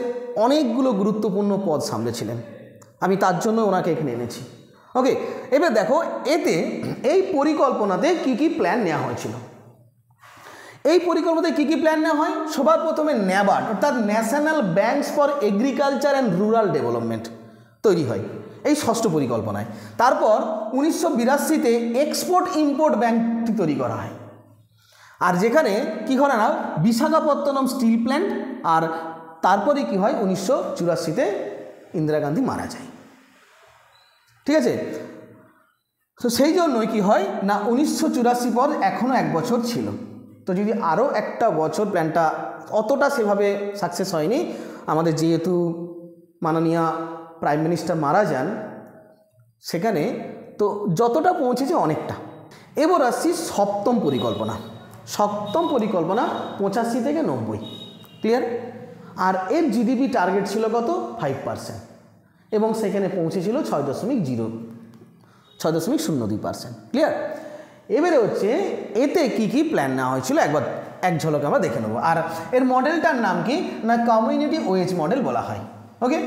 অনেকগুলো গুরুত্বপূর্ণ পদ সামলেছিলেন। আমি তার জন্য ওনাকে এখানে এনেছি। ওকে, এবার দেখো এতে এই পরিকল্পনাতে কি কি প্ল্যান নেওয়া হয়েছিল। এই পরিকল্পনাতে কি কি প্ল্যান নেওয়া হয়, সবার প্রথমে ন্যাবার্ড অর্থাৎ national banks for agriculture and rural development তৈরি হয় এই ষষ্ঠ পরিকল্পনায়। তারপর 1982-তে এক্সপোর্ট ইম্পোর্ট ব্যাংকটি তৈরি করা হয়, আর যেখানে কি করে না বিশাখাপত্তনম স্টিল প্ল্যান্ট, আর তারপরে কি হয় 1984-তে ইন্দিরা গান্ধী মারা যায়। ঠিক আছে, তো সেই জন্যই কি হয় না 1984 পর এখনও 1 বছর ছিল, তো যদি আরও একটা বছর প্ল্যানটা অতটা সেভাবে সাকসেস হয়নি। আমাদের যেহেতু মাননীয় প্রাইম মিনিস্টার মারা যান সেখানে, তো যতটা পৌঁছেছে অনেকটা। এবার আসছি সপ্তম পরিকল্পনা। সপ্তম পরিকল্পনা 85 থেকে 90, ক্লিয়ার। আর এর জিডিপি টার্গেট ছিল কত? 5%, এবং সেখানে পৌঁছেছিল 6.02%, ক্লিয়ার। এবারে হচ্ছে এতে কি কি প্ল্যান নেওয়া হয়েছিল একবার এক ঝলকে আমরা দেখে নেব। আর এর মডেলটার নাম কি না কমিউনিটি ওয়েজ মডেল বলা হয়। ওকে,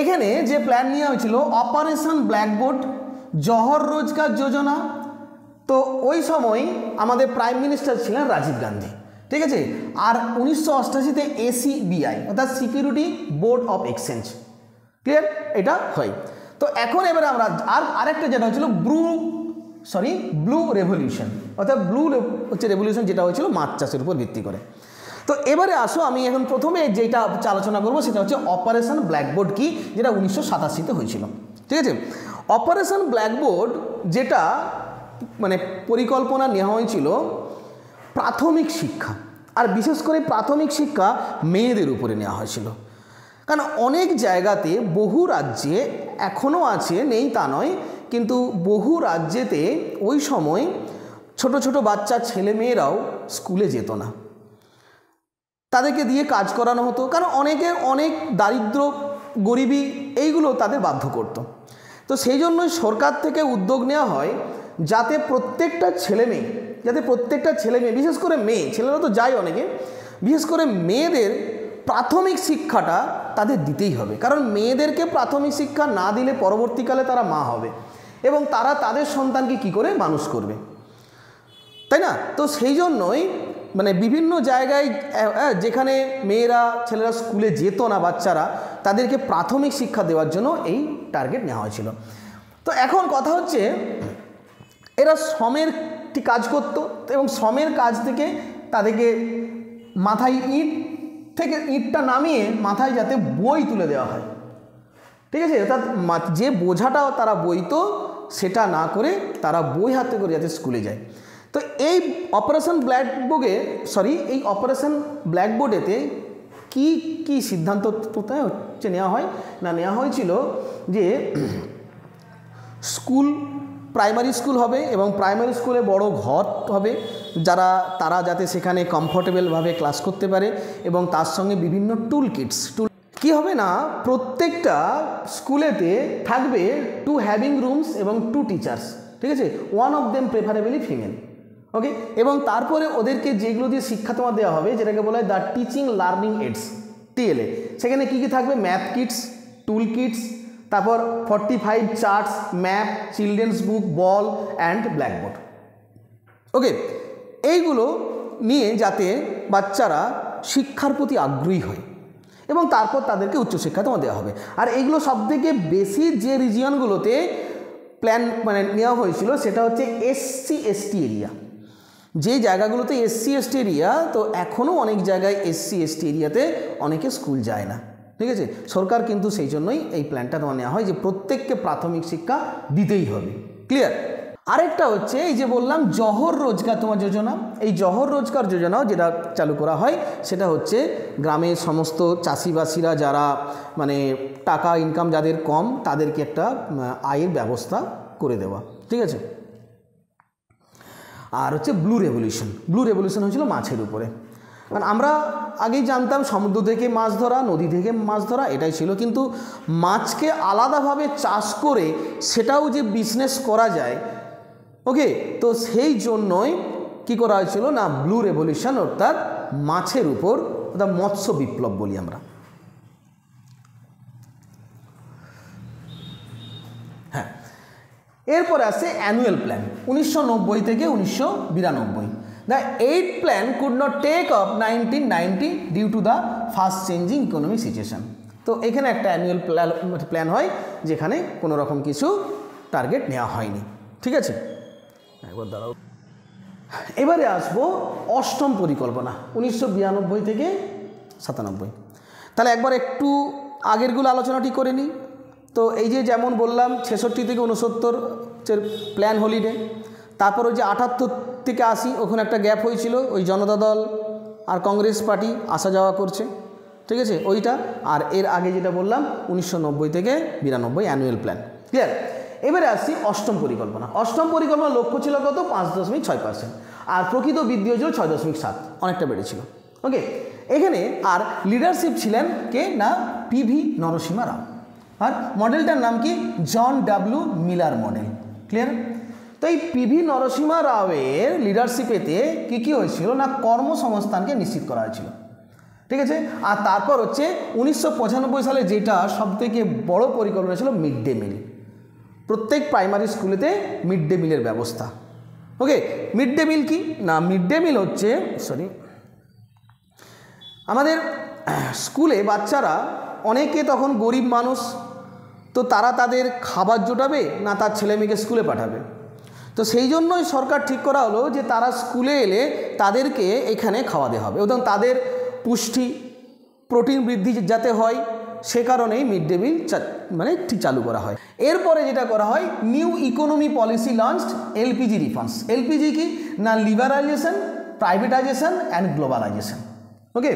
এখানে যে প্ল্যান নেওয়া হয়েছিল অপারেশন ব্ল্যাকবোর্ড, জহর রোজগার যোজনা। তো ওই সময় আমাদের প্রাইম মিনিস্টার ছিলেন রাজীব গান্ধী, ঠিক আছে। আর 1988-তে ACBI অর্থাৎ security board of exchange, clear, এটা হয়। তো এখন এবারে আমরা আরেকটা যেটা হচ্ছিল ব্লু রেভলিউশন, অর্থাৎ ব্লু হচ্ছে রেভলিউশন, যেটা হয়েছিল মাছ চাষের উপর ভিত্তি করে। তো এবারে আসো, আমি এখন প্রথমে যেটা আলোচনা করবো সেটা হচ্ছে অপারেশন ব্ল্যাকবোর্ড কি, যেটা 1987-তে হয়েছিল, ঠিক আছে। অপারেশন ব্ল্যাকবোর্ড যেটা মানে পরিকল্পনা নেওয়া হয়েছিল প্রাথমিক শিক্ষা, আর বিশেষ করে প্রাথমিক শিক্ষা মেয়েদের উপরে নেওয়া হয়েছিল। কারণ অনেক জায়গাতে বহু রাজ্যে এখনও আছে, নেই তা নয়, কিন্তু বহু রাজ্যেতে ওই সময় ছোট ছোট বাচ্চা ছেলে মেয়েরাও স্কুলে যেত না, তাদেরকে দিয়ে কাজ করানো হতো। কারণ অনেকের অনেক দারিদ্র, গরিবী এইগুলো তাদের বাধ্য করত। তো সেই জন্যই সরকার থেকে উদ্যোগ নেওয়া হয় যাতে প্রত্যেকটা ছেলে মেয়ে, বিশেষ করে মেয়ে, ছেলেরা তো যায় অনেকে, বিশেষ করে মেয়েদের প্রাথমিক শিক্ষাটা তাদের দিতেই হবে। কারণ মেয়েদেরকে প্রাথমিক শিক্ষা না দিলে পরবর্তীকালে তারা মা হবে এবং তারা তাদের সন্তানকে কি করে মানুষ করবে, তাই না? তো সেই জন্যই মানে বিভিন্ন জায়গায় যেখানে মেয়েরা ছেলেরা স্কুলে যেত না, বাচ্চারা, তাদেরকে প্রাথমিক শিক্ষা দেওয়ার জন্য এই টার্গেট নেওয়া হয়েছিল। তো এখন কথা হচ্ছে এরা শ্রমের কাজ করত এবং শ্রমের কাজ থেকে তাদেরকে মাথায় ইটটা নামিয়ে মাথায় যাতে বই তুলে দেওয়া হয়, ঠিক আছে। অর্থাৎ যে বোঝাটাও তারা বইতো সেটা না করে তারা বই হাতে করে যাতে স্কুলে যায়। তো এই অপারেশন ব্ল্যাকবোর্ডেতে কি সিদ্ধান্ত হচ্ছে নেওয়া হয় না, নেওয়া হয়েছিল যে প্রাইমারি স্কুল হবে এবং প্রাইমারি স্কুলে বড় ঘর হবে তারা যাতে সেখানে কমফোর্টেবলভাবে ক্লাস করতে পারে, এবং তার সঙ্গে বিভিন্ন টুল কি হবে না, প্রত্যেকটা স্কুলেতে থাকবে 2 হ্যাভিং রুমস এবং 2 টিচার্স, ঠিক আছে, one of them preferably female. Okay, এবং তারপরে ওদেরকে যেগুলো দিয়ে শিক্ষা তোমার দেওয়া হবে, যেটাকে বলা হয় the teaching learning AIDS, TLA, সেখানে কি কি থাকবে? ম্যাথ কিটস, টুল কিটস, তারপর 45 charts, map, children's book, ball and blackboard. Okay, এইগুলো নিয়ে যাতে বাচ্চারা শিক্ষার প্রতি আগ্রহী হয় এবং তারপর তাদেরকে উচ্চশিক্ষা তোমার দেওয়া হবে। আর এইগুলো সবথেকে বেশি যে রিজিয়নগুলোতে প্ল্যান নেওয়া হয়েছিল সেটা হচ্ছে SC/ST এরিয়া। যে জায়গাগুলোতে SC/ST এরিয়া, তো এখনও অনেক জায়গায় SC/ST এরিয়াতে অনেকে স্কুল যায় না, ঠিক আছে। সরকার কিন্তু সেই জন্যই এই প্ল্যানটা তোমার নেওয়া হয় যে প্রত্যেককে প্রাথমিক শিক্ষা দিতেই হবে, ক্লিয়ার। আরেকটা হচ্ছে এই যে বললাম জহর রোজগার তোমার যোজনা। এই জহর রোজগার যোজনাও যেটা চালু করা হয় সেটা হচ্ছে গ্রামের সমস্ত চাষিবাসীরা যারা টাকা ইনকাম যাদের কম, তাদেরকে একটা আয়ের ব্যবস্থা করে দেওয়া, ঠিক আছে। আর হচ্ছে ব্লু রেভলিউশন হয়েছিল মাছের উপরে। কারণ আমরা আগেই জানতাম সমুদ্র থেকে মাছ ধরা, নদী থেকে মাছ ধরা, এটাই ছিল, কিন্তু মাছকে আলাদাভাবে চাষ করে সেটাও যে বিজনেস করা যায়, ওকে, তো সেই জন্যই কি করা হয়েছিল না ব্লু রেভলিউশন, অর্থাৎ মাছের উপর, অর্থাৎ মৎস্য বিপ্লব বলি আমরা। হ্যাঁ, এরপরে আসে অ্যানুয়াল প্ল্যান 1990 থেকে 1992। The 8th plan could not take up 1990 due to the fast changing economic situation. তো এখানে একটা অ্যানুয়াল প্ল্যান হয় যেখানে কোনো রকম কিছু টার্গেট নেওয়া হয়নি, ঠিক আছে। একবার দাঁড়াও, এবারে আসবো অষ্টম পরিকল্পনা 1992 থেকে 97। তাহলে একবার একটু আগেরগুলো আলোচনাটি করে নিই। তো এই যে যেমন বললাম 66 থেকে 69 প্ল্যান হলিডে, তারপর ওই যে 78 থেকে 80 ওখানে একটা গ্যাপ হয়েছিল, ওই জনতা দল আর কংগ্রেস পার্টি আসা যাওয়া করছে, ঠিক আছে ওইটা। আর এর আগে যেটা বললাম 1990 থেকে 92 অ্যানুয়াল প্ল্যান, ক্লিয়ার। এবারে আসছি অষ্টম পরিকল্পনা। অষ্টম পরিকল্পনার লক্ষ্য ছিল কত? 5.6%, আর প্রকৃত বৃদ্ধি হয়েছিল 6.7, অনেকটা বেড়েছিল। ওকে, এখানে আর লিডারশিপ ছিলেন কে না পিভি নরসিমা রাও, আর মডেলটার নাম কি? John W Miller model, clear. তো এই পিভি নরসিমা রাওয়ের লিডারশিপেতে কী হয়েছিল না কর্মসংস্থানকে নিশ্চিত করা হয়েছিল, ঠিক আছে। আর তারপর হচ্ছে 1995 সালে যেটা সবথেকে বড় পরিকল্পনা ছিল মিড ডে মিল, প্রত্যেক প্রাইমারি স্কুলেতে মিড ডে মিলের ব্যবস্থা। ওকে, মিড ডে মিল কি না মিড ডে মিল হচ্ছে আমাদের স্কুলে বাচ্চারা অনেকে তখন গরিব মানুষ, তো তারা তাদের খাবার জোটাবে না তার ছেলে মেয়েকে স্কুলে পাঠাবে, তো সেই জন্যই সরকার ঠিক করা হলো যে তারা স্কুলে এলে তাদেরকে এখানে খাওয়াতে হবে এবং তাদের পুষ্টি প্রোটিন বৃদ্ধি যাতে হয়, সে কারণেই মিড ডে মিল মানে ঠিক চালু করা হয়। এরপরে যেটা করা হয় new economy policy launched LPG reforms. LPG কি না লিবারাইজেশন, প্রাইভেটাইজেশন অ্যান্ড গ্লোবালাইজেশন। ওকে,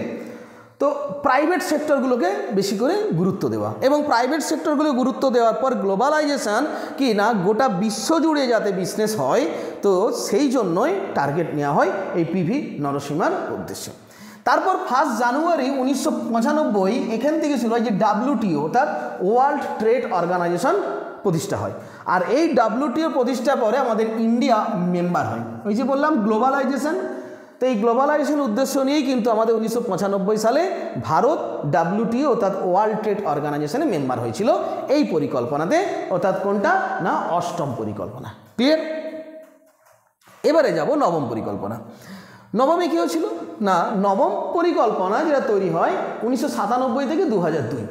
তো প্রাইভেট সেক্টরগুলোকে বেশি করে গুরুত্ব দেওয়া, এবং প্রাইভেট সেক্টরগুলো গুরুত্ব দেওয়ার পর গ্লোবালাইজেশন কি না গোটা বিশ্ব জুড়ে যাতে বিজনেস হয়, তো সেই জন্যই টার্গেট নেওয়া হয় এই পিভি নরসিমার উদ্দেশ্যে। তারপর 1 জানুয়ারি 1995 এখান থেকে শুরু হয় যে WTO অর্থাৎ ওয়ার্ল্ড ট্রেড অর্গানাইজেশন প্রতিষ্ঠা হয়। আর এই WTO প্রতিষ্ঠার পরে আমাদের ইন্ডিয়া মেম্বার হয়। ওই যে বললাম গ্লোবালাইজেশন, তো এই গ্লোবালাইজেশন উদ্দেশ্য নিয়েই কিন্তু আমাদের 1995 সালে ভারত WTO অর্থাৎ ওয়ার্ল্ড ট্রেড অর্গানাইজেশনে মেম্বার হয়েছিল এই পরিকল্পনাতে, অর্থাৎ কোনটা না অষ্টম পরিকল্পনা, ক্লিয়ার। এবারে যাব নবম পরিকল্পনা। নবমে কী হয়েছিল না নবম পরিকল্পনা যেটা তৈরি হয় 1997 থেকে 2002,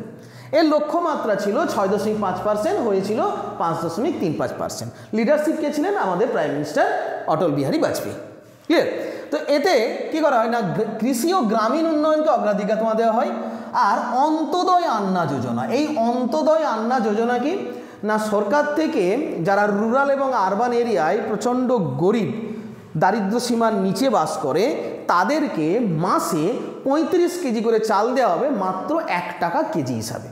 এর লক্ষ্যমাত্রা ছিল 6.5%, হয়েছিল 5.35%। লিডারশিপ কে ছিলেন? আমাদের prime minister Atal Bihari Vajpayee, clear. তো এতে কি করা হয় না কৃষি ও গ্রামীণ উন্নয়নকে অগ্রাধিকার দেওয়া হয়। আর অন্তোদয় আন্না যোজনা, এই অন্তোদয় আন্না যোজনা কি না সরকার থেকে যারা রুরাল এবং আরবান এরিয়ায় প্রচণ্ড গরিব দারিদ্র সীমার নিচে বাস করে তাদেরকে মাসে 35 কেজি করে চাল দেওয়া হবে মাত্র 1 টাকা কেজি হিসাবে।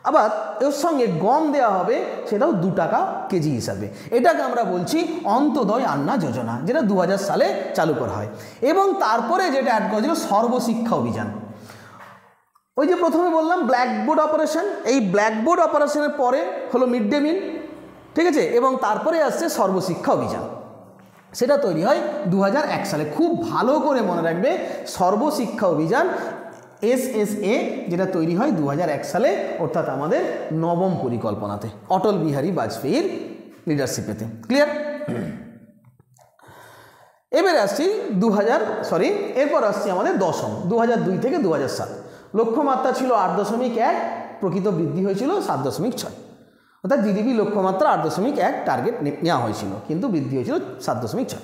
আবার এর সঙ্গে গম দেওয়া হবে, সেটাও 2 টাকা কেজি হিসাবে। এটাকে আমরা বলছি অন্তোদয় আন্না যোজনা, যেটা 2000 সালে চালু করা হয়। এবং তারপরে যেটা অ্যাড করা ছিল সর্বশিক্ষা অভিযান। ওই যে প্রথমে বললাম ব্ল্যাকবোর্ড অপারেশন, এই ব্ল্যাকবোর্ড অপারেশনের পরে হলো মিড ডে মিল, ঠিক আছে, এবং তারপরে আসছে সর্বশিক্ষা অভিযান, সেটা তৈরি হয় 2001 সালে। খুব ভালো করে মনে রাখবে সর্বশিক্ষা অভিযান SSA, যেটা তৈরি হয় 2001 সালে, অর্থাৎ আমাদের নবম পরিকল্পনাতে অটল বিহারী বাজপেয়ীর লিডারশিপেতে, ক্লিয়ার। এবারে আসছি এরপর আসছি আমাদের দশম 2002 থেকে 2007। লক্ষ্যমাত্রা ছিল 8.1, প্রকৃত বৃদ্ধি হয়েছিল 7.6, অর্থাৎ জিডিপি লক্ষ্যমাত্রা 8.1 টার্গেট নেওয়া হয়েছিল, কিন্তু বৃদ্ধি হয়েছিল 7.6।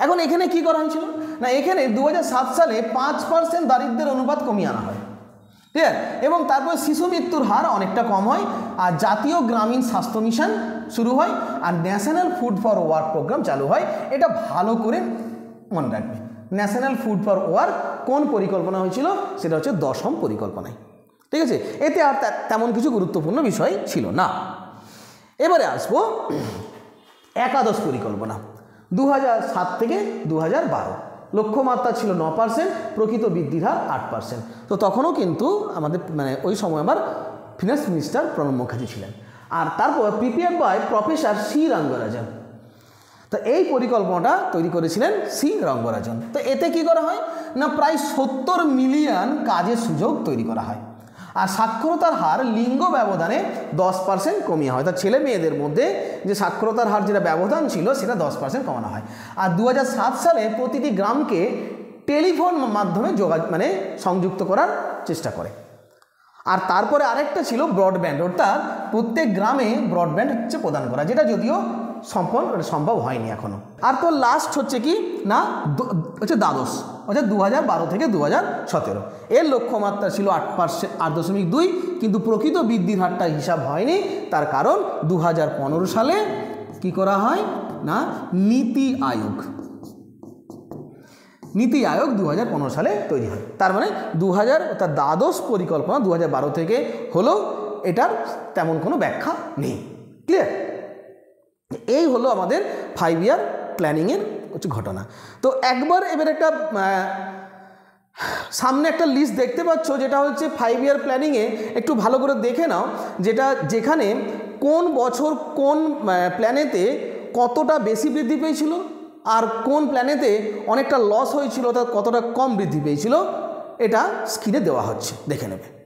এখন এখানে কি করা হয়েছিল না এখানে 2007 সালে 5% দারিদ্র্যের অনুপাত কমিয়ে আনা হয়, ক্লিয়ার। এবং তারপর শিশু মৃত্যুর হার অনেকটা কম হয়, আর জাতীয় গ্রামীণ স্বাস্থ্য মিশন শুরু হয়, আর national food for work programme চালু হয়। এটা ভালো করে মনে রাখবে, ন্যাশনাল ফুড ফর ওয়ার্ক কোন পরিকল্পনা হয়েছিল? সেটা হচ্ছে দশম পরিকল্পনায়, ঠিক আছে। এতে আর তেমন কিছু গুরুত্বপূর্ণ বিষয় ছিল না। এবারে আসবো একাদশ পরিকল্পনা 2007 থেকে 2012। লক্ষ্যমাত্রা ছিল 9%, প্রকৃত বৃদ্ধির হার 8%। তো তখনও কিন্তু আমাদের ওই সময় আবার ফিনান্স মিনিস্টার প্রণব মুখার্জি ছিলেন। আর তারপর prepare by professor C Rangarajan. তো এই পরিকল্পনাটা তৈরি করেছিলেন সি রঙ্গরাজন। তো এতে কি করা হয় না প্রায় 70 মিলিয়ন কাজের সুযোগ তৈরি করা হয়, আর সাক্ষরতার হার লিঙ্গ ব্যবধানে 10% কমিয়ে হয়। তা ছেলে মেয়েদের মধ্যে যে সাক্ষরতার হার যেটা ব্যবধান ছিল সেটা 10% কমানো হয়। আর 2007 সালে প্রতিটি গ্রামকে টেলিফোন মাধ্যমে সংযুক্ত করার চেষ্টা করে। আর তারপরে আরেকটা ছিল ব্রডব্যান্ড, অর্থাৎ প্রত্যেক গ্রামে ব্রডব্যান্ড প্রদান করা, যেটা যদিও সম্ভব হয়নি এখনো। আর তো লাস্ট হচ্ছে কি না দ্বাদশ, অর্থাৎ 2012 থেকে 2017। এর লক্ষ্যমাত্রা ছিল 8.2, কিন্তু প্রকৃত বৃদ্ধির হারটা হিসাব হয়নি। তার কারণ 2015 সালে কি করা হয় না নীতি নীতি আয়োগ 2015 সালে তৈরি হয়। তার মানে 2000 অর্থাৎ দ্বাদশ পরিকল্পনা 2012 থেকে হলো, এটার তেমন কোনো ব্যাখ্যা নেই। ক্লিয়ার? এই হলো আমাদের 5 ইয়ার প্ল্যানিংয়ের হচ্ছে ঘটনা। তো একবার এবার একটা সামনে একটা লিস্ট দেখতে পাচ্ছ, যেটা হচ্ছে 5 ইয়ার প্ল্যানিংয়ে একটু ভালো করে দেখে নাও, যেখানে কোন বছর কোন প্ল্যানেতে কতটা বেশি বৃদ্ধি পেয়েছিল আর কোন প্ল্যানেতে অনেকটা লস হয়েছিল, অর্থাৎ কতটা কম বৃদ্ধি পেয়েছিল, এটা স্ক্রিনে দেওয়া হচ্ছে, দেখে নেবে।